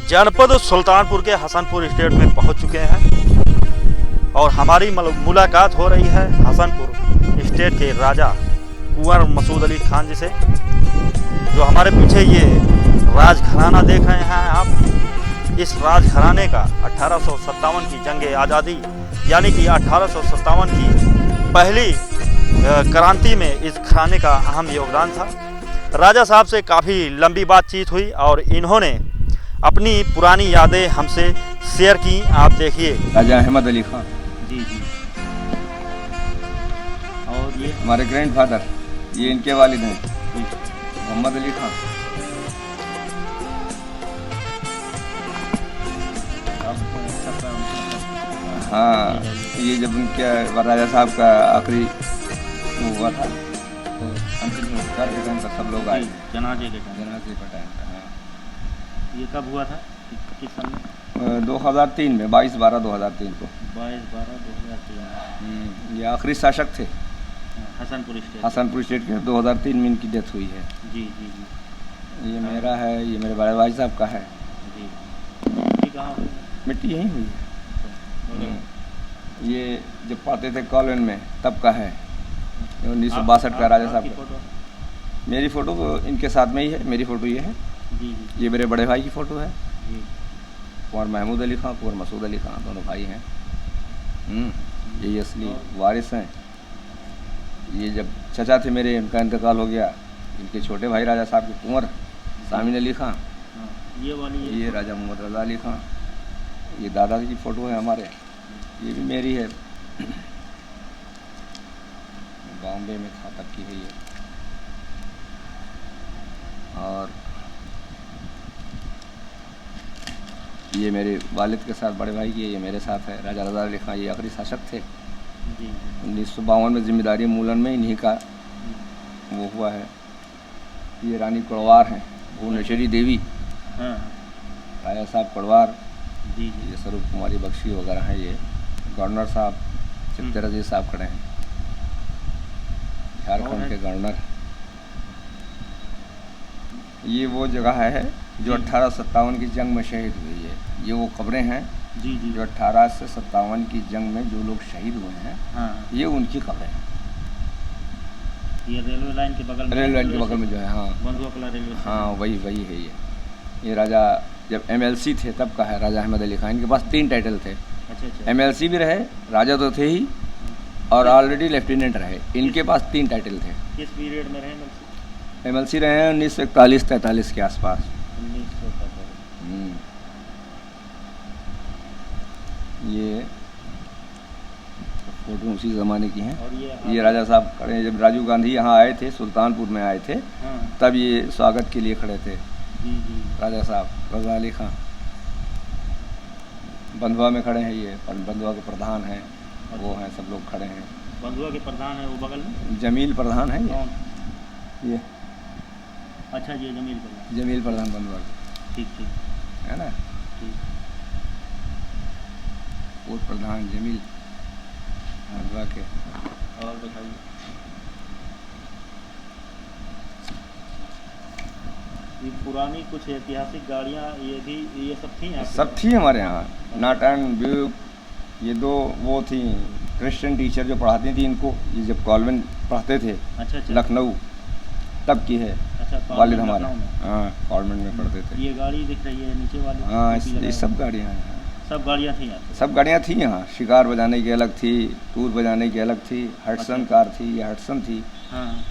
जनपद सुल्तानपुर के हसनपुर स्टेट में पहुंच चुके हैं और हमारी मुलाकात हो रही है हसनपुर स्टेट के राजा कुंवर मसूद अली खान जी से। जो हमारे पीछे ये राजघराना देख रहे हैं आप, इस राजघराने का 1857 की जंग आज़ादी यानी कि 1857 की पहली क्रांति में इस घराने का अहम योगदान था। राजा साहब से काफ़ी लंबी बातचीत हुई और इन्होंने अपनी पुरानी यादें हमसे शेयर की। आप देखिए। राजा अहमद अली खान जी जी। और ये हमारे ग्रैंडफादर, ये इनके वालिद हैं मोहम्मद अली खान। हाँ, ये जब उनके राजा साहब का आखिरी हुआ था तो अंतिम संस्कार के टाइम पर सब लोग आए, जनाजे के टाइम। ये कब हुआ था, किस सन? 2003 में, 22/12/2003 को। 22/12/2003। ये आखिरी शासक थे हसनपुर स्टेट के। 2003 में इनकी डेथ हुई है। जी जी जी। ये मेरा है, ये मेरे बड़े भाई साहब का है। जी। मिट्टी कहाँ हुई? मिट्टी यहीं हुई है। ये जब पढ़ते थे कॉलेज में तब का है, 1962 का राजा साहब का। मेरी फ़ोटो तो इनके साथ में ही है, मेरी फ़ोटो ये है। जी जी। ये मेरे बड़े भाई की फ़ोटो है जी। कुंवर महमूद अली खान, कुंवर मसूद अली खान, दोनों भाई हैं। ये असली वारिस हैं। ये जब चचा थे मेरे, इनका इंतकाल हो गया, इनके छोटे भाई राजा साहब के कुंवर सामिन अली खान। ये राजा मोहम्मद रज़ा अली खान। ये दादाजी की फ़ोटो है हमारे। ये भी मेरी है, बॉम्बे में था तब की है ये। और ये मेरे वालिद के साथ बड़े भाई की है, ये मेरे साथ है। राजा रज़ा अली खान ये आखिरी शासक थे। 1952 में जिम्मेदारी मूलन में इन्हीं का वो हुआ है। ये रानी कड़वार हैं, भुवनेश्वरी देवी। राजा साहब कड़वार। ये स्वरूप कुमारी बख्शी वगैरह हैं। ये गवर्नर साहब चित्तरजीत साहब खड़े हैं, झारखंड के गवर्नर। ये वो जगह है जो 1857 की जंग में शहीद हुई है। ये वो कब्रें हैं जी जी, जो 1857 की जंग में जो लोग शहीद हुए हैं। हाँ। ये उनकी कब्रें हैं। ये रेलवे लाइन के बगल में, रेलवे लाइन के बगल में जो है। हाँ, बंधुआ रेलवे। हाँ, वही है ये राजा जब MLC थे तब का है, राजा अहमद अली खान। इनके पास 3 टाइटल थे। अच्छा। MLC भी रहे, राजा तो थे ही, और ऑलरेडी लेफ्टिनेंट रहे। इनके पास 3 टाइटल थे। किस पीरियड में रहे MLC रहे हैं 1941-43 के आसपास। 1943। ये फोटो उसी ज़माने की हैं। और ये राजा साहब खड़े हैं जब राजीव गांधी यहाँ आए थे, सुल्तानपुर में आए थे। हाँ। तब ये स्वागत के लिए खड़े थे। जी जी। राजा साहब रज़ा अली खान बंधुआ में खड़े हैं। ये बंधुआ के प्रधान हैं, वो हैं, सब लोग खड़े हैं। बंधुआ के प्रधान है वो बगल में, जमील प्रधान है ये। अच्छा जी, जमील प्रधान बंधुआ के। ठीक है ना। ठीक। वो प्रधान जमील बंधुआ के। और बताइए। ये पुरानी कुछ ऐतिहासिक गाड़ियाँ ये सब थी यहाँ? सब थी हमारे यहाँ। नॉट एंड ब्यूक, ये 2 वो थी क्रिश्चियन टीचर जो पढ़ाती थी इनको। ये जब कॉन्वेंट पढ़ते थे। अच्छा। लखनऊ तब की है। अच्छा, वालिद हमारे। हाँ, कॉन्वेंट में पढ़ते थे। ये गाड़ी दिख रही है नीचे वाली? हाँ, ये सब गाड़ियाँ हैं। सब गाड़ियाँ थी यहाँ? सब गाड़ियाँ थी यहाँ। शिकार बजाने की अलग थी, टूर बजाने की अलग थी। हटसन कार थी, ये हटसन थी। हाँ।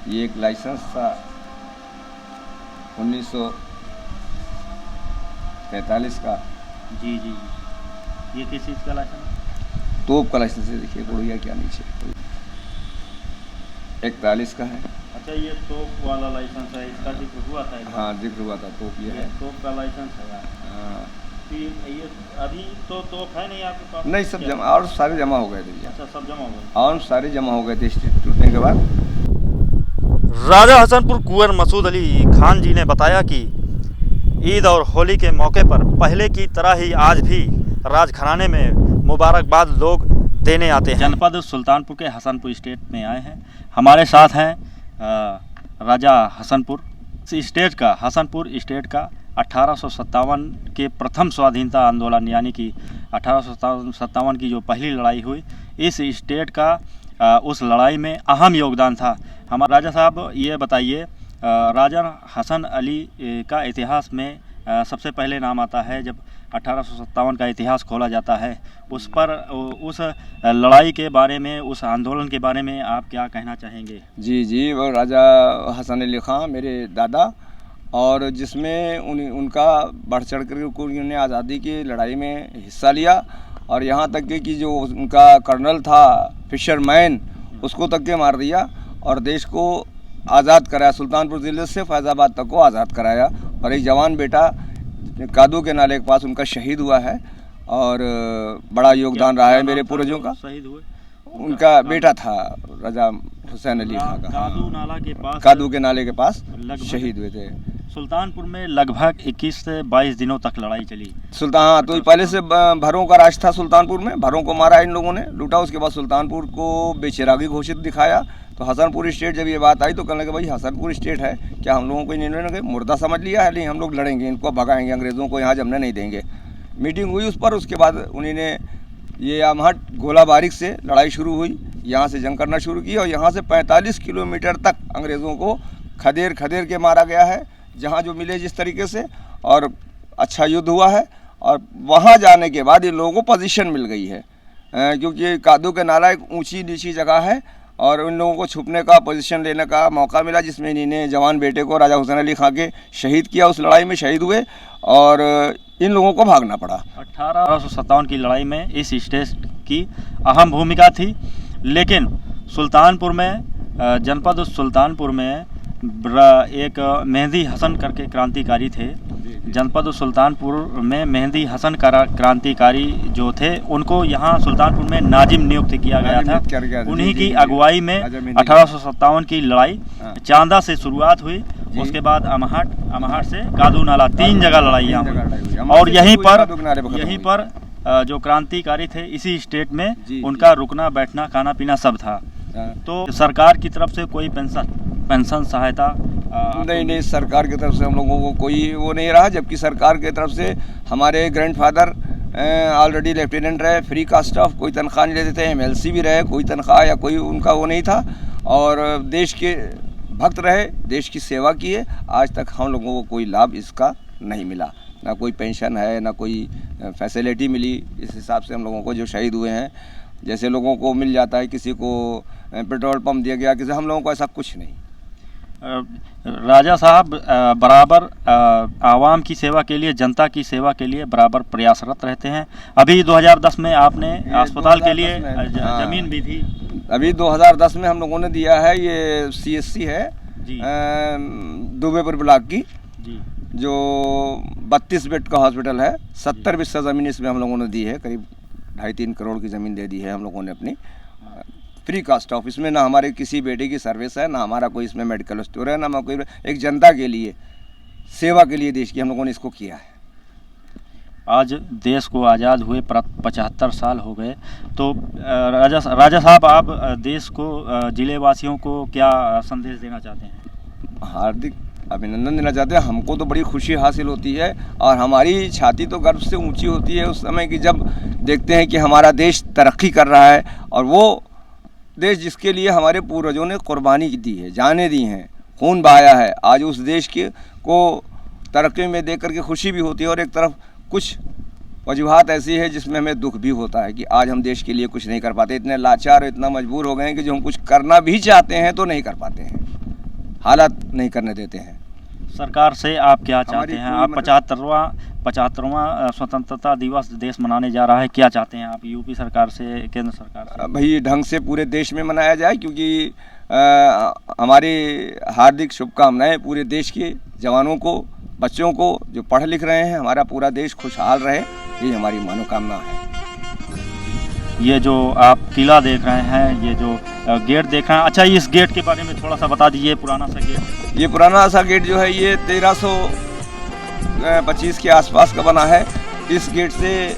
ये एक लाइसेंस था 1945 का। जी जी। ये किस चीज़ का लाइसेंस? तोप का लाइसेंस है। देखिए गुड़िया क्या नीचे 41 का है। अच्छा, ये तोप वाला लाइसेंस है, इसका जिक्र हुआ था? हाँ, जिक्र हुआ था। तोप ये है, तोप का लाइसेंस है। हाँ। ये अभी तो तोप है नहीं आपके पास? नहीं, सब जमा, और सारे जमा हो गए थे। अच्छा, सब जमा हो गए? और सारे जमा हो गए थे स्टेट टूटने के बाद। राजा हसनपुर कुंवर मसूद अली खान जी ने बताया कि ईद और होली के मौके पर पहले की तरह ही आज भी राजघराने में मुबारकबाद लोग देने आते हैं। जनपद सुल्तानपुर के हसनपुर स्टेट में आए हैं। हमारे साथ हैं राजा हसनपुर इस स्टेट का, हसनपुर स्टेट का 1857 के प्रथम स्वाधीनता आंदोलन यानी कि 1857 की जो पहली लड़ाई हुई, इस स्टेट का उस लड़ाई में अहम योगदान था। हमारे राजा साहब ये बताइए, राजा हसन अली का इतिहास में सबसे पहले नाम आता है जब 1857 का इतिहास खोला जाता है, उस पर उस लड़ाई के बारे में, उस आंदोलन के बारे में आप क्या कहना चाहेंगे? जी, वो राजा हसन अली ख़ान मेरे दादा, और जिसमें उनका बढ़ चढ़ कर उन्होंने आज़ादी की लड़ाई में हिस्सा लिया, और यहाँ तक कि जो उनका कर्नल था फिशरमैन, उसको तक के मार दिया और देश को आज़ाद कराया। सुल्तानपुर ज़िले से फैज़ाबाद तक को आज़ाद कराया। और एक जवान बेटा कादू के नाले के पास उनका शहीद हुआ है, और बड़ा योगदान रहा है मेरे पूर्वजों का। शहीद हुए उनका बेटा था राजा हुसैन अली खां का, कादू नाला के पास, कादू के नाले के पास शहीद हुए थे। सुल्तानपुर में लगभग 21 से 22 दिनों तक लड़ाई चली। हाँ, तो पहले से भरों का राज था सुल्तानपुर में, भरों को मारा इन लोगों ने, लूटा। उसके बाद सुल्तानपुर को बेचिरागी घोषित दिखाया। तो हसनपुर स्टेट जब ये बात आई तो कहने लगे भाई हसनपुर स्टेट है क्या, हम लोगों को इन्होंने मुर्दा समझ लिया है, नहीं हम लोग लड़ेंगे, इनको भगाएंगे, अंग्रेज़ों को यहाँ जमने नहीं देंगे। मीटिंग हुई उस पर, उसके बाद उन्होंने ये आमहट गोला बारीक से लड़ाई शुरू हुई, यहाँ से जंग करना शुरू की, और यहाँ से 45 किलोमीटर तक अंग्रेज़ों को खदेर के मारा गया है, जहाँ जो मिले जिस तरीके से, और अच्छा युद्ध हुआ है। और वहाँ जाने के बाद इन लोगों को पोजीशन मिल गई है, क्योंकि कादू के नाला एक ऊंची नीची जगह है, और उन लोगों को छुपने का, पोजीशन लेने का मौका मिला, जिसमें इन्होंने जवान बेटे को राजा हुसैन अली खां के शहीद किया। उस लड़ाई में शहीद हुए और इन लोगों को भागना पड़ा। 1857 की लड़ाई में इस स्टेट की अहम भूमिका थी, लेकिन सुल्तानपुर में, जनपद सुल्तानपुर में एक मेहंदी हसन करके क्रांतिकारी थे। जनपद सुल्तानपुर में मेहंदी हसन क्रांतिकारी जो थे, उनको यहाँ सुल्तानपुर में नाजिम नियुक्त किया गया था। उन्हीं की अगुवाई में 1857 की लड़ाई चांदा से शुरुआत हुई, उसके बाद अमहट से कादू नाला, 3 जगह लड़ाइयाँ हुई। और यहीं पर जो क्रांतिकारी थे इसी स्टेट में उनका रुकना बैठना खाना पीना सब था। तो सरकार की तरफ से कोई पेंशन सहायता नहीं, सरकार की तरफ से हम लोगों को कोई वो नहीं रहा, जबकि सरकार की तरफ से हमारे ग्रैंडफादर ऑलरेडी लेफ्टिनेंट रहे, फ्री कास्ट ऑफ, कोई तनख्वाह नहीं लेते थे, MLC भी रहे, कोई तनख्वाह या कोई उनका वो नहीं था, और देश के भक्त रहे, देश की सेवा किए। आज तक हम लोगों को कोई लाभ इसका नहीं मिला, ना कोई पेंशन है, ना कोई फैसिलिटी मिली। इस हिसाब से हम लोगों को जो शहीद हुए हैं, जैसे लोगों को मिल जाता है, किसी को पेट्रोल पंप दिया गया, किसी, हम लोगों को ऐसा कुछ नहीं। राजा साहब बराबर आवाम की सेवा के लिए, जनता की सेवा के लिए बराबर प्रयासरत रहते हैं। अभी 2010 में आपने अस्पताल के लिए जमीन भी दी। अभी 2010 में हम लोगों ने दिया है, ये CSC है दुबेपुर ब्लॉक की, जो 32 बेड का हॉस्पिटल है। 70 बिस्सा ज़मीन इसमें हम लोगों ने दी है, करीब 2.5-3 करोड़ की ज़मीन दे दी है हम लोगों ने अपनी, फ्री कास्ट ऑफ। इसमें ना हमारे किसी बेटे की सर्विस है, ना हमारा कोई इसमें मेडिकल स्टोर है, ना कोई, एक जनता के लिए, सेवा के लिए देश की हम लोगों ने इसको किया है। आज देश को आज़ाद हुए 75 साल हो गए, तो राजा साहब आप देश को, जिले वासियों को क्या संदेश देना चाहते हैं? हार्दिक अभिनंदन देना चाहते हैं। हमको तो बड़ी खुशी हासिल होती है, और हमारी छाती तो गर्व से ऊंची होती है उस समय की, जब देखते हैं कि हमारा देश तरक्की कर रहा है, और वो देश जिसके लिए हमारे पूर्वजों ने कुर्बानी दी है, जानें दी हैं, खून बहाया है, आज उस देश के को तरक्की में देख करके खुशी भी होती है। और एक तरफ कुछ वजूहात ऐसी है जिसमें हमें दुख भी होता है कि आज हम देश के लिए कुछ नहीं कर पाते, इतने लाचार, इतना मजबूर हो गए हैं कि जो हम कुछ करना भी चाहते हैं तो नहीं कर पाते हैं, हालात नहीं करने देते हैं। सरकार से आप क्या चाहते हैं? आप 75वां स्वतंत्रता दिवस देश मनाने जा रहा है, क्या चाहते हैं आप यूपी सरकार से, केंद्र सरकार से? भाई ढंग से पूरे देश में मनाया जाए, क्योंकि हमारी हार्दिक शुभकामनाएं पूरे देश के जवानों को, बच्चों को जो पढ़ लिख रहे हैं, हमारा पूरा देश खुशहाल रहे, यही हमारी मनोकामना है। ये जो आप किला देख रहे हैं, ये जो गेट देख रहे हैं, अच्छा इस गेट के बारे में थोड़ा सा बता दीजिए। पुराना सा गेट, ये पुराना सा गेट जो है ये 1325 के आसपास का बना है। इस गेट से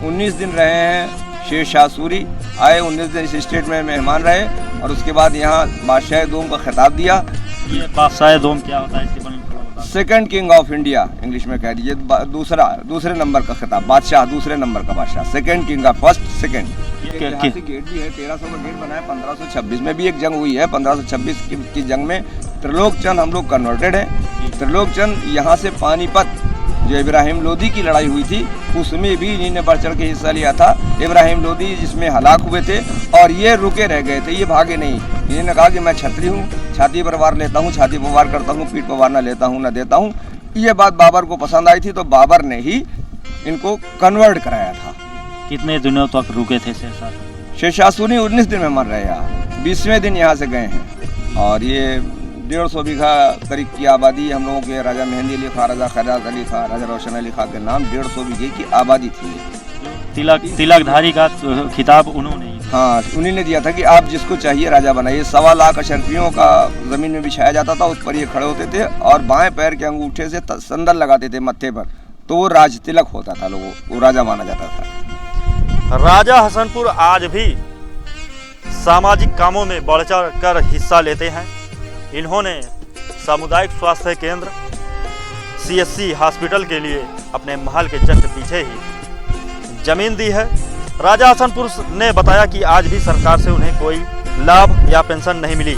19 दिन रहे हैं शेर शाह सूरी, आए 19 दिन इस स्टेट में मेहमान रहे, और उसके बाद यहाँ बादशाह दोम का खिताब दिया। ये बादशाह दोम क्या होता है, इसके बारे में थोड़ा बता। Second king of India English में कह दीजिए, दूसरे नंबर का खिताब, बादशाह दूसरे नंबर का बादशाह, second king of first second. क्या- ऐतिहासिक गेट भी है, 1300 का गेट बना है। 1526 में भी एक जंग हुई है। 1526 की जंग में त्रिलोकचंद हम लोग कन्वर्टेड हैं। त्रिलोकचंद यहाँ से पानीपत जो इब्राहिम लोदी की लड़ाई हुई थी उसमें भी इन्हीं ने बढ़ चढ़ के हिस्सा लिया था। इब्राहिम लोदी जिसमें हलाक हुए थे और ये रुके रह गए थे, ये भागे नहीं। इन्होंने कहा कि मैं छत्री हूँ, छाती पर वार लेता हूँ, छाती पर वार करता हूँ, पीठ पर वार न लेता हूँ न देता हूँ। ये बात बाबर को पसंद आई थी तो बाबर ने ही इनको कन्वर्ट कराया था। कितने दिनों तक रुके थे शेरशाह? शेरशाह सूरी 19 दिन में मर रहे यहाँ, 20वें दिन यहाँ से गए हैं। और ये 150 बीघा करीब की आबादी हम लोगों के राजा मेहंदी अली खां, राजा खैरात अली खां, राजा रोशन अली खां के नाम 150 बीघे की आबादी थी। तिलकधारी का खिताब उन्होंने ही। हाँ, उन्हीं ने दिया था कि आप जिसको चाहिए राजा बनाइए। 1.25 लाख अशरफियों का ज़मीन में बिछाया जाता था, उस पर ये खड़े होते थे और बाएं पैर के अंगूठे से संदल लगाते थे मत्थे पर, तो वो राज तिलक होता था, लोगों वो राजा माना जाता था। राजा हसनपुर आज भी सामाजिक कामों में बढ़ चढ़ कर हिस्सा लेते हैं। इन्होंने सामुदायिक स्वास्थ्य केंद्र, CSC हॉस्पिटल के लिए अपने महल के जस्ट पीछे ही जमीन दी है। राजा हसनपुर ने बताया कि आज भी सरकार से उन्हें कोई लाभ या पेंशन नहीं मिली।